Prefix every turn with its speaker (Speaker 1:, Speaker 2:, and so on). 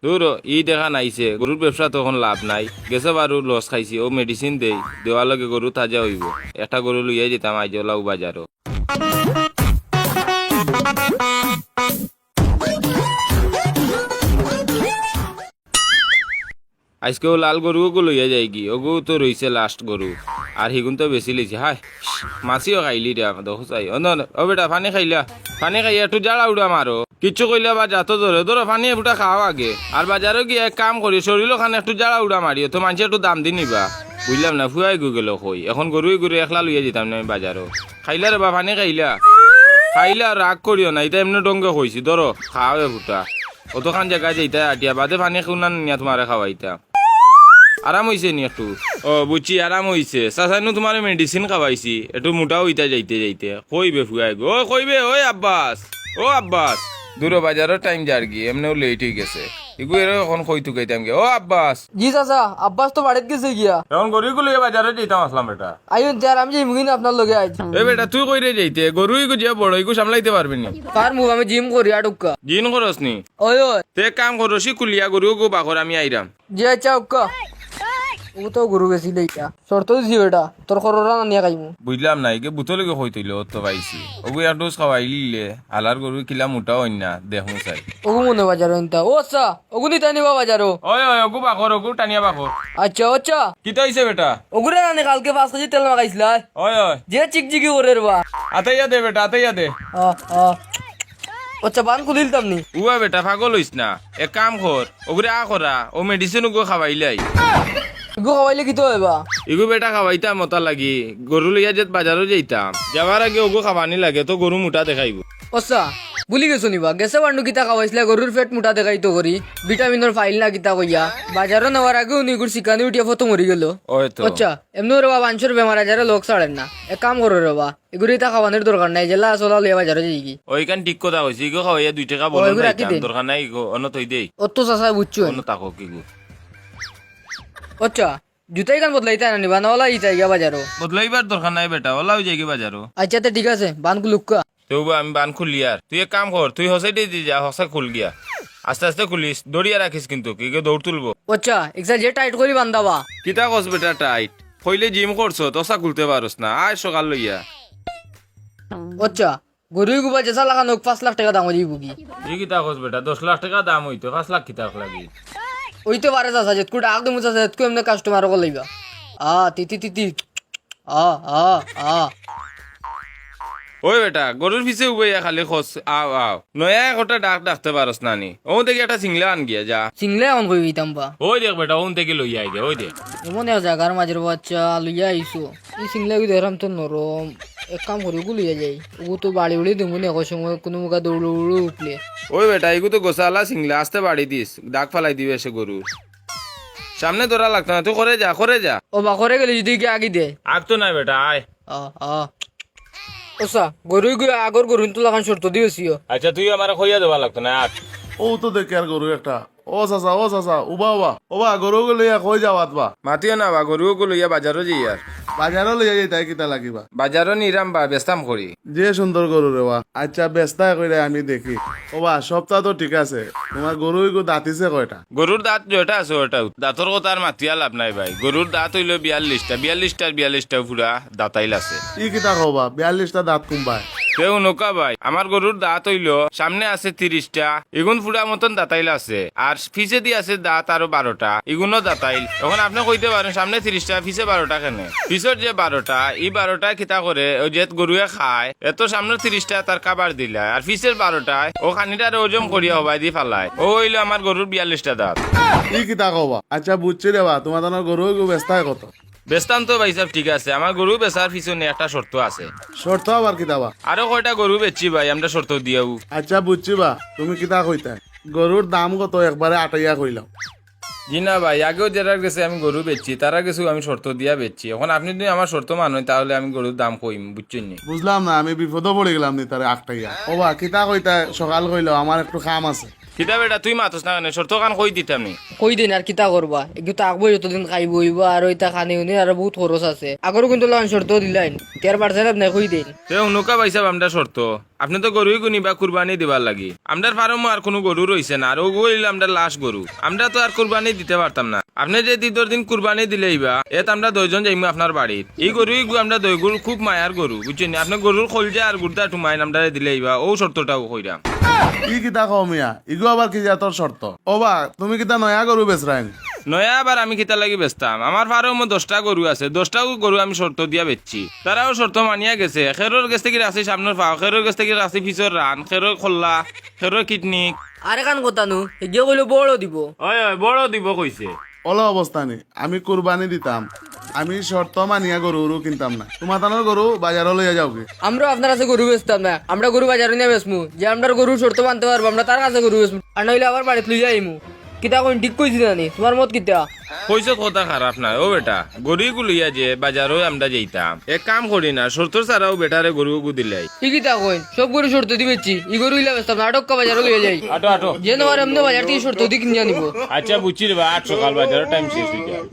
Speaker 1: দূর ই দেখা নাইছে গরুর ব্যবসা তখন লাভ নাই গেছে বারু লস খাইছি ও মেডিসিন দেই দেওয়ার লগে গরু তাজা হইব একটা গরু লইয়া যেতাম আইজ লাউ বাজারও আজকেও লাল গরুও লইয়া যাই কি ওগু তো রইছে লাস্ট গরু আর হিগুন তো বেশি লিছি হাই মাছিও খাইলি রে দেখো চাই ও বেটা পানি খাইলা পানি খাইয়া একটু জ্বালা উড়া মারো কিচ্ছু কইলে বা যাতো ধরে ধরো পানি ফুটা খাওয়া আগে আর বাজারে গিয়ে এক কাম করি শরীরও খানে একটু জ্বালা উড়া মারিও তো মানুষ একটু দাম দি নিবা বুঝলাম না ফুয়াই গেল কই এখন গরুই গরু একলা লইয়া যেতাম না আমি বাজারও খাইলা রে বা পানি খাইলা খাইলা রাগ করিও না এটা এমনি ডঙ্গে কইছি ধরো খাওয়া ফুটা অতখান জায়গায় যাইতা আটিয়া বাদে পানি খুনান নিয়া তোমারে খাওয়াইতা আরাম হইছে নি একটু ও বুঝছি আরাম হইছে চাচাইনো তোমার মেডিসিন খাওয়াইছি একটু মোটা হইতা যাইতে যাইতে কইবে ফুয়াই গো কইবে ওই আব্বাস ও আব্বাস দূর বাজারের টাইম যার গিয়ে এমনিও লেট হয়ে গেছে এগু এর এখন কইতু কইতাম গে ও আব্বাস
Speaker 2: জি চাচা আব্বাস তো বাড়িতে গেছে গিয়া
Speaker 1: এখন গরুগুলো বাজারে যাইতাম আসলাম বেটা
Speaker 2: আইন যার আমি যাই মুগিন আপনার লগে আইছি
Speaker 1: এ বেটা তুই কইরে যাইতে গরুইগু যে বড় ইগু সামলাইতে পারবি নি
Speaker 2: কার মুখ আমি জিম করি আটুকা
Speaker 1: জিন করস নি
Speaker 2: ওই ওই
Speaker 1: তে কাম করছি কুলিয়া গরুগু বাকর আমি আইরাম
Speaker 2: জি আচ্ছা উক্কা ও তো গরু গেছি লইয়া শর্ত দিছি বেটা তোর কররা না নিয়া খাইমু
Speaker 1: বুঝলাম না একে বুতলকে কইতইল তো পাইছি ওগু এক ডোজ খাওয়াইলিলে আলার গরু কিলা মোটা হইন না দেখুন চাই
Speaker 2: ওগু মনে বাজারো ইনতা ও আচ্ছা ওগু নিতা নিবা বাজারো
Speaker 1: ওই ওই ওগু বাকর ওগু টানিয়া বাকর
Speaker 2: আচ্ছা আচ্ছা
Speaker 1: কিতা হইছে বেটা
Speaker 2: ওগুরে না কালকে 5 কেজি তেল মাখাইছিলা
Speaker 1: ওই ওই
Speaker 2: যে চিকচিকি করে রেবা
Speaker 1: আতাইয়া দে বেটা আতাইয়া দে
Speaker 2: আ আ আচ্ছা বান খুদিলতাম নি
Speaker 1: উয়া বেটা পাগল হইস না এক কাম কর ওগুরে আ করা ও মেডিসিন ওগু খাওয়াইলাই
Speaker 2: গো খাওয়াইলে কি তো হইবা
Speaker 1: ইগু বেটা খাওয়াইতাম মতা লাগি গরু লইয়া যেত বাজারও যাইতাম যাবার আগে ওগু খাবানি লাগে তো গরু মোটা দেখাইব
Speaker 2: আচ্ছা ভুলি গেছো নিবা গেছে বান্ডু কিতা খাওয়াইছিলা গরুর পেট মোটা দেখাইতো করি ভিটামিনের ফাইল না কিতা কইয়া বাজারও নেওয়ার আগে উনি গুড় শিকানি উঠিয়া ফটো মরি গেল
Speaker 1: ওই তো
Speaker 2: আচ্ছা এমনি রবা বাঞ্চুর বেমার আজারে লোক ছাড়েন না এক কাম করো রবা এগুলো তা খাওয়ানোর দরকার নাই জেলা চলা লইয়া বাজারে যাই কি
Speaker 1: ওইখান ঠিক কথা কইছি ইগু খাওয়াইয়া 2 টাকা বলো
Speaker 2: ওইগু রাখি দে।
Speaker 1: দরকার নাই ইগু অন্য থই দেই
Speaker 2: অত চাচা বুঝছো
Speaker 1: অন্য তাকো কিগু
Speaker 2: আচ্ছা জুতাই কান বদলাইতা না নিবা নাওলা ইতাই গিয়া বাজারো
Speaker 1: বদলাইবার দরকার নাই বেটা ওলাও যাই কি বাজারও
Speaker 2: আচ্ছা তো ঠিক আছে বানকু লুক্কা
Speaker 1: তবু আমি বান খুলি আর তুই এক কাম কর তুই হসাই দিয়ে যা হসা খুল গিয়া আস্তে আস্তে খুলিস দৌড়িয়া রাখিস কিন্তু কি দৌড় তুলবো
Speaker 2: আচ্ছা এক্সা যে টাইট করি বান্দাবা
Speaker 1: কিতা কস বেটা টাইট কইলে জিম করছো তোসা খুলতে পারস না আয় সকাল লইয়া
Speaker 2: আচ্ছা গরুই গুবা যেসা লাগা নোক 5 লাখ টাকা দাম হইব কি
Speaker 1: এই কিতা কস বেটা 10 লাখ টাকা দাম হইতো 5 লাখ কিতা লাগি
Speaker 2: ওইতে পারে চাচা যেতকু ডাক দমু চাচা যেতকু এমনি কাস্টমার কো লইবা তিতি তিতি আ আ আ
Speaker 1: ওই বেটা গরুর পিছে উবাইয়া খালি খস আও আও নয়া একটা ডাক ডাকতে পারস না নি ও দেখি একটা সিংলা আন গিয়া যা
Speaker 2: সিংলে অন কই হইতাম বা
Speaker 1: ওই দেখ বেটা ওন থেকে লইয়া আইগে ওই দেখ
Speaker 2: এমন এক জায়গার মাঝের বাচ্চা লইয়া আইসো এই সিংলা কি দেখলাম তো নরম এক কাম করি ওগুলো লইয়া যাই ওগু তো বাড়ি উড়ি দেবো না এক সময় কোনো মুখা দৌড়ে উড়ে উঠলে
Speaker 1: ওই বেটা এগু তো গোসালা সিংলা আসতে বাড়ি দিস ডাক ফালাই দিবে সে গরুর সামনে ধরা লাগতো না তুই করে যা
Speaker 2: ও বা করে গেলে যদি কি আগে দে
Speaker 1: আগ তো নাই বেটা আয়
Speaker 2: আ আ ওসা গরুই গুলো আগর গরু তো লাগান শর্ত দিয়েছিও
Speaker 1: আচ্ছা তুই আমার খইয়া দেওয়া লাগতো না আগ
Speaker 3: ও তো দেখে আর গরু একটা ও চাচা উবা ওবা গরু গুলো কই যাওয়াত বা
Speaker 1: মাতিও না বা গরুও লইয়া বাজারও যাই আর
Speaker 3: বাজারও লইয়া যাই তাই কিতা লাগিবা
Speaker 1: বাজারও নিরাম বা ব্যস্তাম করি
Speaker 3: যে সুন্দর গরু রে বা আচ্ছা ব্যস্তা কইরে আমি দেখি ওবা সপ্তাহ তো ঠিক আছে তোমার গরু দাঁতিছে কয়টা
Speaker 1: গরুর দাঁত যেটা আছে ওটা দাঁতর কথা আর মাতিয়া লাভ নাই ভাই গরুর দাঁত হইল 42টা পুরা দাঁতাইল আছে
Speaker 3: ই কিতা কবা 42টা দাঁত কুম্বায়
Speaker 1: কেউ নৌকা ভাই আমার গরুর দাঁত হইল সামনে আছে 30টা এগুন ফুড়া মতন দাঁতাইল আছে আর ফিসে দিয়ে আছে দাঁত আরো 12টা এগুনও দাঁতাইল এখন আপনি কইতে পারেন সামনে 30টা ফিসে 12টা কেন ফিসের যে 12টা এই 12টা কিতা করে ও যে গরুয়ে খায় এত সামনে 30টা তার কাবার দিলা আর ফিসের 12টায় ও খানিটার ওজন করিয়া হবাই দি ফালায় ও হইলো আমার গরুর 42টা দাঁত
Speaker 3: ই কিতা কবা আচ্ছা বুঝছি রে বা তোমার গরু ব্যস্তায় কত
Speaker 1: বেস্তান তো ভাই সাহেব ঠিক আছে আমার গরু বেচার পিছনে একটা শর্ত আছে
Speaker 3: শর্ত আবার কিতা বা
Speaker 1: আরো কয়টা গরু বেচছি ভাই আমরা শর্ত দিয়াও
Speaker 3: আচ্ছা বুঝছি বা তুমি কিতা কইতা গরুর দাম কত একবারে আটাইয়া কইলাম
Speaker 1: জি না ভাই আগেও যারা গেছে আমি গরু বেচছি তারা গেছে আমি শর্ত দিয়া বেচছি এখন আপনি যদি আমার শর্ত মানেন তাহলে আমি গরুর দাম কইম বুঝছেন নি
Speaker 3: বুঝলাম না আমি বিপদে পড়ে গেলাম নি তারে আটাইয়া ওবা কিতা কইতা সকাল কইলো আমার একটু কাম আছে
Speaker 1: কিতা বেটা তুই মাতস না কেন শর্ত কান কই দিতাম নি
Speaker 2: কই দিন আর কিতা করবা এগুলো তো আগবই যতদিন খাইব হইব আর ওইটা খানি উনি আর বহুত খরচ আছে আগরও কিন্তু লান শর্ত দিলাইন 13% আপনি কই দিন
Speaker 1: তে হুনুকা পাইছাব আমরা শর্ত আপনি তো গরুই গুনিবা কুরবানি দিবার লাগি আমরার ফার্মও আর কোনো গরু রইছে না আর ওগু হইলে আমরা লাশ গরু আমরা তো আর কুরবানি দিতে পারতাম না আপনি যে ঈদের দিন কুরবানি দিলেইবা এত আমরা 2 জন যাইমু আপনার বাড়ির এই গরুই আমরা 2 গরু খুব মায়ার গরু বুঝছেন আপনি গরুর খলজা আর গুড়দা টুমাইন আমরা দিলেইবা ও শর্তটাও কইরাম
Speaker 3: ই কিতা কও মিয়া ইগো আবার কি জাতর শর্ত ও বা তুমি কিতা নয়া গরু বেচরাইন
Speaker 1: নয়া আবার আমি কিতা লাগি বেচতাম আমার ফার্মও 10টা গরু আছে 10টা গরু আমি শর্ত দিয়া বেচছি তারাও শর্ত মানিয়া গেছে খেরোর গেছ থেকে রাখছি সামনের পাও খেরোর গেছ থেকে রাখছি পিছর রান খেরোর খোল্লা খেরোর কিডনি
Speaker 2: আরে কান কথা নু এগিয়ে কইলে বড় দিব
Speaker 1: ওই বড় দিব কইছে
Speaker 3: ওলা অবস্থা নেই আমি কুরবানি দিতাম আমি শর্ত মানিয়া গরু কিনতাম না তোমার তানোর গরু বাজারও লইয়া যাও কি
Speaker 2: আমরা আপনার কাছে গরু বেচতাম না আমরা গরু বাজারে নিয়ে বেচমু যে আমরা গরু শর্ত বানতে পারবো আমরা তার কাছে গরু বেচমু আর নইলে আবার বাড়িতে লইয়া আইমু কিতা কোন ঠিক কইছি জানি তোমার মত কিতা
Speaker 1: কইছে কথা খারাপ না ও বেটা গরু লইয়া যে বাজারও আমরা যাইতাম এক কাম করি না শর্ত ছাড়াও বেটারে গরু দিলাই
Speaker 2: ই কিতা কইন সব গরু শর্ত দি বেচছি ই গরু ইলা বেচতাম না আটক বাজারে লইয়া যাই
Speaker 1: আটো আটো
Speaker 2: যে নেওয়ার এমনি বাজার থেকে শর্ত দি কিনে আনিব
Speaker 1: আচ্ছা বুঝছি রে বা 8 সকাল বাজারের টাইম শেষ হয়ে যায়